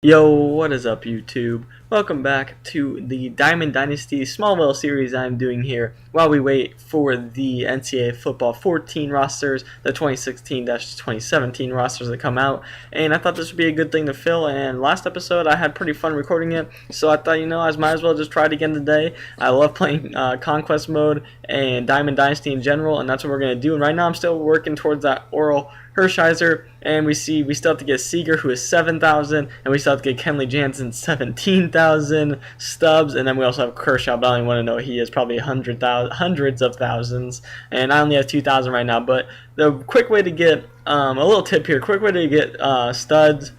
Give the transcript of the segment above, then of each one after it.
Yo, what is up YouTube? Welcome back to the Diamond Dynasty Smallville series I'm doing here while we wait for the NCAA Football 14 rosters, the 2016-2017 rosters that come out, and I thought this would be a good thing to fill. And last episode I had pretty fun recording it, so I thought, I might as well just try it again today. I love playing Conquest mode and Diamond Dynasty in general, and that's what we're going to do. And right now I'm still working towards that Oral Hershiser, and we still have to get Seager, who is 7,000, and we still have to get Kenley Jansen 17,000 Stubbs, and then we also have Kershaw, but I only want to know he is probably hundreds of thousands, and I only have 2,000 right now. But the quick way to get a little tip here, quick way to get Stubbs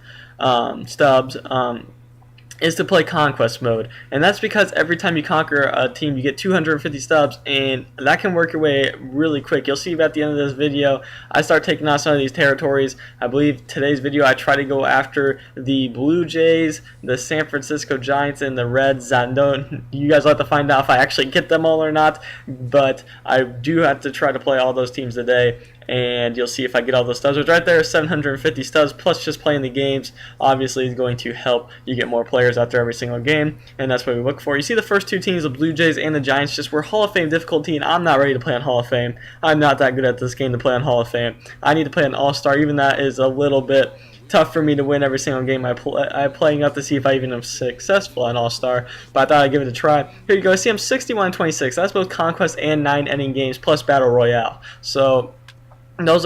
is to play Conquest mode, and that's because every time you conquer a team you get 250 Stubbs, and that can work your way really quick. You'll see at the end of this video I start taking out some of these territories. I believe today's video I try to go after the Blue Jays, the San Francisco Giants, and the Reds. I know you guys will have to find out if I actually get them all or not, but I do have to try to play all those teams today, and you'll see if I get all those Stubbs, which right there is 750 Stubbs, plus just playing the games obviously is going to help you get more players out there every single game, and that's what we look for. You see the first two teams, the Blue Jays and the Giants, just were Hall of Fame difficulty, and I'm not ready to play on Hall of Fame. I'm not that good at this game to play on Hall of Fame. I need to play an All-Star. Even that is a little bit tough for me to win every single game I play. Enough to see if I even am successful on All-Star, but I thought I'd give it a try. Here you go. See, I'm 61-26. That's both Conquest and 9 inning games plus Battle Royale. So that's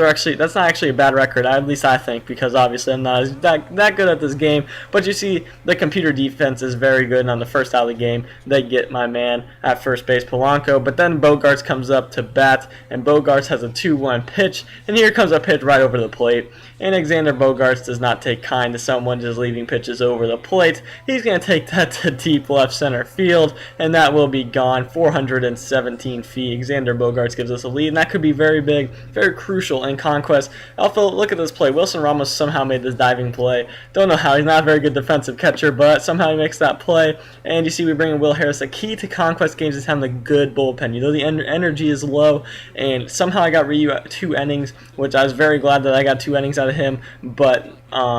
not actually a bad record, at least I think, because obviously I'm not that good at this game. But you see, the computer defense is very good, and on the first out of the game, they get my man at first base, Polanco. But then Bogarts comes up to bat, and Bogarts has a 2-1 pitch, and here comes a pitch right over the plate. And Alexander Bogarts does not take kind to someone just leaving pitches over the plate. He's going to take that to deep left center field, and that will be gone 417 feet. Alexander Bogarts gives us a lead, and that could be very big, very crucial in Conquest. Also, look at this play. Wilson Ramos somehow made this diving play. Don't know how. He's not a very good defensive catcher, but somehow he makes that play. And you see we bring in Will Harris. The key to Conquest games is having a good bullpen. The energy is low, and somehow I got Ryu at 2 innings, which I was very glad that I got 2 innings out of him, but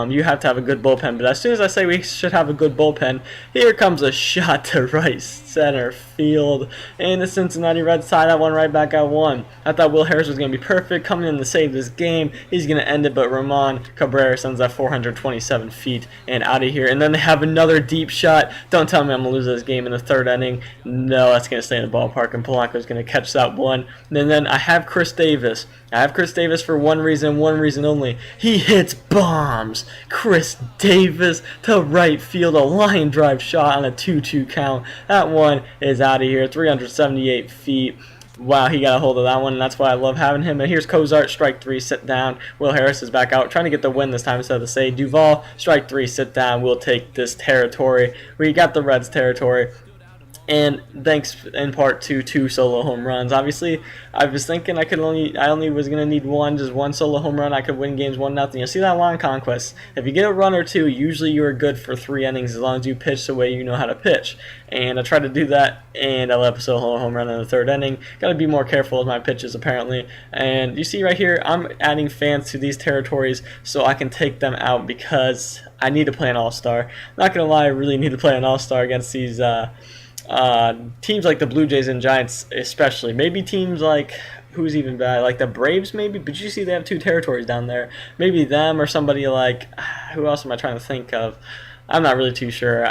you have to have a good bullpen. But as soon as I say we should have a good bullpen, here comes a shot to right center field, and the Cincinnati Reds tie that one right back at 1. I thought Will Harris was going to be perfect, coming in to save this game. He's going to end it, but Ramon Cabrera sends that 427 feet and out of here. And then they have another deep shot. Don't tell me I'm going to lose this game in the 3rd inning. No, that's going to stay in the ballpark, and Polanco's going to catch that one. And then I have Chris Davis. I have Chris Davis for one reason only. He hits bombs. Chris Davis to right field, a line drive shot on a 2-2 count. That one is out of here, 378 feet. Wow, he got a hold of that one, and that's why I love having him. And here's Cozart, strike 3, sit down. Will Harris is back out, trying to get the win this time instead of the save. Duvall, strike 3, sit down. We'll take this territory. We got the Reds territory. And thanks in part to 2 solo home runs. Obviously, I was thinking I only was gonna need just one solo home run. I could win games 1-0. You'll see that a lot in Conquest. If you get a run or 2, usually you are good for 3 innings as long as you pitch the way you know how to pitch. And I tried to do that, and I left a solo home run in the 3rd inning. Got to be more careful with my pitches apparently. And you see right here, I'm adding fans to these territories so I can take them out because I need to play an All-Star. Not gonna lie, I really need to play an All-Star against these teams like the Blue Jays and Giants especially. Maybe teams like, who's even bad, like the Braves maybe, but you see they have 2 territories down there. Maybe them or somebody like, who else am I trying to think of? I'm not really too sure,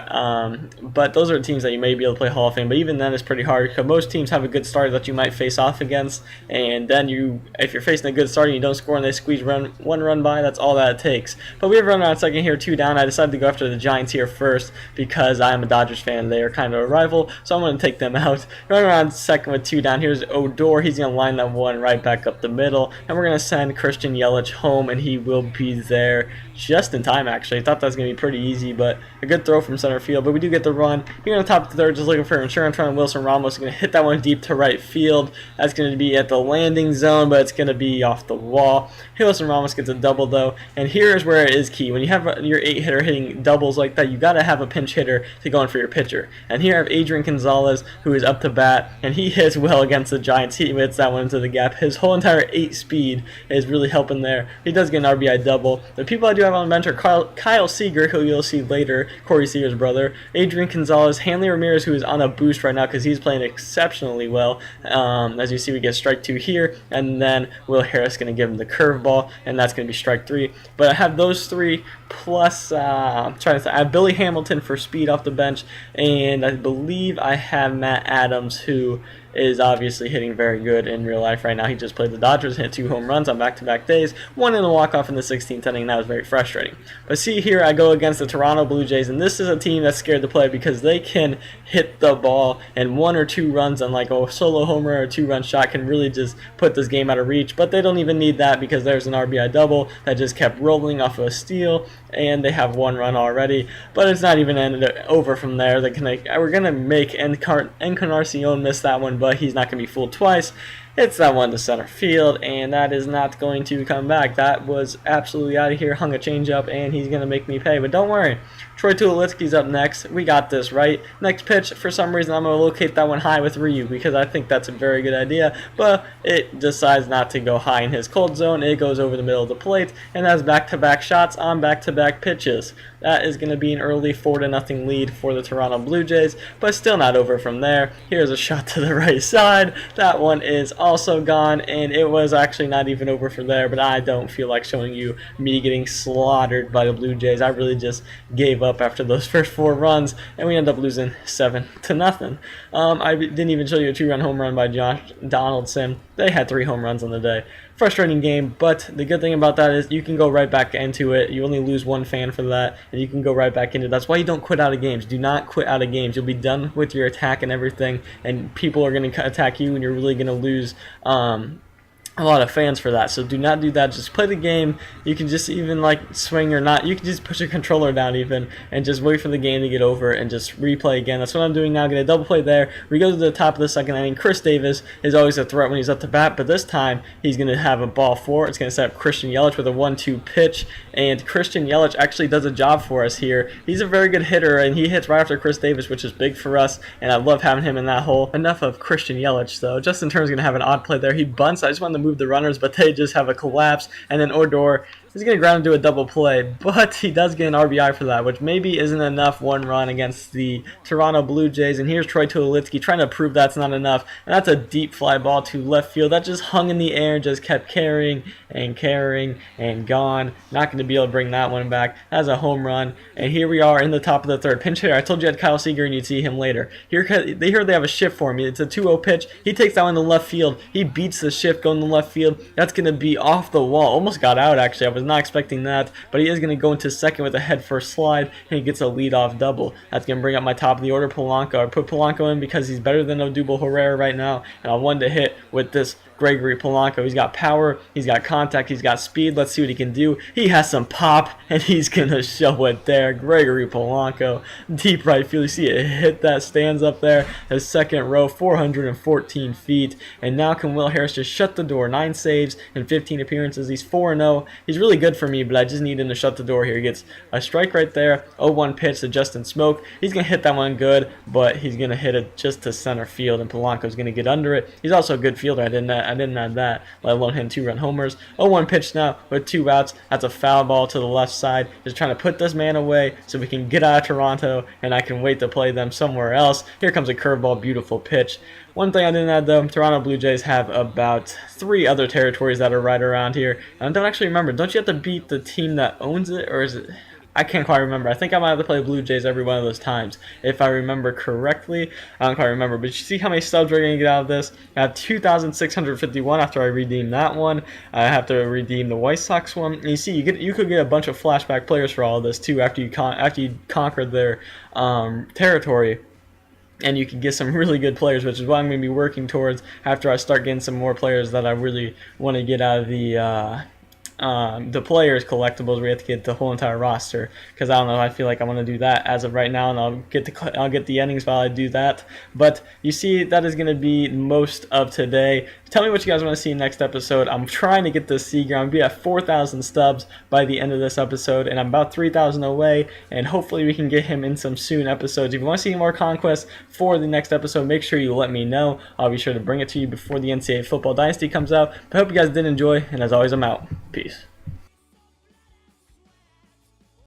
but those are teams that you may be able to play Hall of Fame, but even then it's pretty hard because most teams have a good starter that you might face off against, and then if you're facing a good starter and you don't score and they squeeze one run by, that's all that it takes. But we have a runner on second here, 2 down. I decided to go after the Giants here first because I'm a Dodgers fan. They are kind of a rival, so I'm going to take them out. Runner on second with 2 down. Here's Odor. He's going to line that one right back up the middle, and we're going to send Christian Yelich home, and he will be there just in time actually. I thought that was going to be pretty easy, but a good throw from center field. But we do get the run. Here on the top of the 3rd, just looking for insurance. Trying Wilson Ramos is going to hit that one deep to right field. That's going to be at the landing zone, but it's going to be off the wall. Wilson Ramos gets a double though, and here's where it is key. When you have your 8-hitter hitting doubles like that, you got to have a pinch hitter to go in for your pitcher. And here I have Adrian Gonzalez, who is up to bat, and he hits well against the Giants. He hits that one into the gap. His whole entire 8 speed is really helping there. He does get an RBI double. The people I do have on the bench are Kyle Seager, who you'll see later later, Corey Seager's brother, Adrian Gonzalez, Hanley Ramirez, who is on a boost right now because he's playing exceptionally well. As you see, we get strike 2 here, and then Will Harris going to give him the curveball, and that's going to be strike 3. But I have those 3 plus I'm trying to I have Billy Hamilton for speed off the bench, and I believe I have Matt Adams, who is obviously hitting very good in real life right now. He just played the Dodgers, hit 2 home runs on back-to-back days, 1 in a walk-off in the 16th inning. That was very frustrating. But see here, I go against the Toronto Blue Jays, and this is a team that's scared to play because they can hit the ball, and 1 or 2 runs on like a solo homer or a 2-run shot can really just put this game out of reach. But they don't even need that because there's an RBI double that just kept rolling off of a steal, and they have 1 run already. But it's not even over from there. We're going to make Encarnacion miss that one, but he's not going to be fooled twice. It's that one to center field, and that is not going to come back. That was absolutely out of here. Hung a changeup, and he's going to make me pay. But don't worry, Troy Tulowitzki's up next. We got this, right? Next pitch, for some reason, I'm going to locate that one high with Ryu because I think that's a very good idea. But it decides not to go high in his cold zone. It goes over the middle of the plate, and that's back-to-back shots on back-to-back pitches. That is going to be an early 4-0 lead for the Toronto Blue Jays, but still not over from there. Here's a shot to the right side. That one is also gone, and it was actually not even over from there, but I don't feel like showing you me getting slaughtered by the Blue Jays. I really just gave up after those first 4 runs, and we end up losing 7-0. I didn't even show you a 2-run home run by Josh Donaldson. They had 3 home runs on the day. Frustrating game, but the good thing about that is you can go right back into it. You only lose 1 fan for that, and you can go right back into it. That's why you don't quit out of games. Do not quit out of games. You'll be done with your attack and everything, and people are going to attack you, and you're really going to lose a lot of fans for that. So do not do that. Just play the game. You can just even like swing or not. You can just push your controller down even and just wait for the game to get over and just replay again. That's what I'm doing now. Get a double play there. We go to the top of the 2nd inning. Chris Davis is always a threat when he's up to bat, but this time he's going to have a ball 4. It's going to set up Christian Yelich with a 1-2 pitch, and Christian Yelich actually does a job for us here. He's a very good hitter, and he hits right after Chris Davis, which is big for us, and I love having him in that hole. Enough of Christian Yelich, though. Justin Turner's going to have an odd play there. He bunts. I just wanted to move the runners, but they just have a collapse, and then Odor is going to ground into a double play, but he does get an RBI for that, which maybe isn't enough 1 run against the Toronto Blue Jays. And here's Troy Tulowitzki trying to prove that's not enough, and that's a deep fly ball to left field that just hung in the air and just kept carrying and gone. Not going to be able to bring that one back. That's a home run, and here we are in the top of the 3rd. Pinch hitter. I told you I had Kyle Seager, and you'd see him later. Here they have a shift for me. It's a 2-0 pitch. He takes that one to left field. He beats the shift going to left field. That's going to be off the wall. Almost got out, actually. I was not expecting that, but he is going to go into 2nd with a head first slide, and he gets a leadoff double. That's going to bring up my top of the order, Polanco. I put Polanco in because he's better than Odubel Herrera right now, and I wanted to hit with this Gregory Polanco. He's got power, he's got contact, he's got speed. Let's see what he can do. He has some pop, and he's going to show it there. Gregory Polanco, deep right field. You see it hit that stands up there. His 2nd row, 414 feet. And now can Will Harris just shut the door? 9 saves in 15 appearances. He's 4-0. He's really good for me, but I just need him to shut the door here. He gets a strike right there. 0-1 pitch to Justin Smoke. He's going to hit that one good, but he's going to hit it just to center field, and Polanco's going to get under it. He's also a good fielder. I didn't add that, let alone him 2-run homers. 0-1 pitch now with 2 outs. That's a foul ball to the left side. Just trying to put this man away so we can get out of Toronto, and I can wait to play them somewhere else. Here comes a curveball, beautiful pitch. One thing I didn't add though, Toronto Blue Jays have about 3 other territories that are right around here. And I don't actually remember. Don't you have to beat the team that owns it, or is it? I can't quite remember. I think I might have to play Blue Jays every one of those times, if I remember correctly. I don't quite remember, but you see how many subs we're going to get out of this? I have 2,651 after I redeem that one. I have to redeem the White Sox one. And you see, you could get a bunch of flashback players for all of this too after you conquered their territory. And you can get some really good players, which is what I'm going to be working towards after I start getting some more players that I really want to get out of the players collectibles. We have to get the whole entire roster, because I don't know, I feel like I want to do that as of right now, and I'll get the endings while I do that. But you see, that is going to be most of today. Tell me what you guys want to see next episode. I'm trying to get this Seager. I'm going to be at 4,000 stubs by the end of this episode, and I'm about 3,000 away, and hopefully we can get him in some soon episodes. If you want to see more Conquest for the next episode, make sure you let me know. I'll be sure to bring it to you before the NCAA Football Dynasty comes out. But I hope you guys did enjoy, and as always, I'm out. Peace.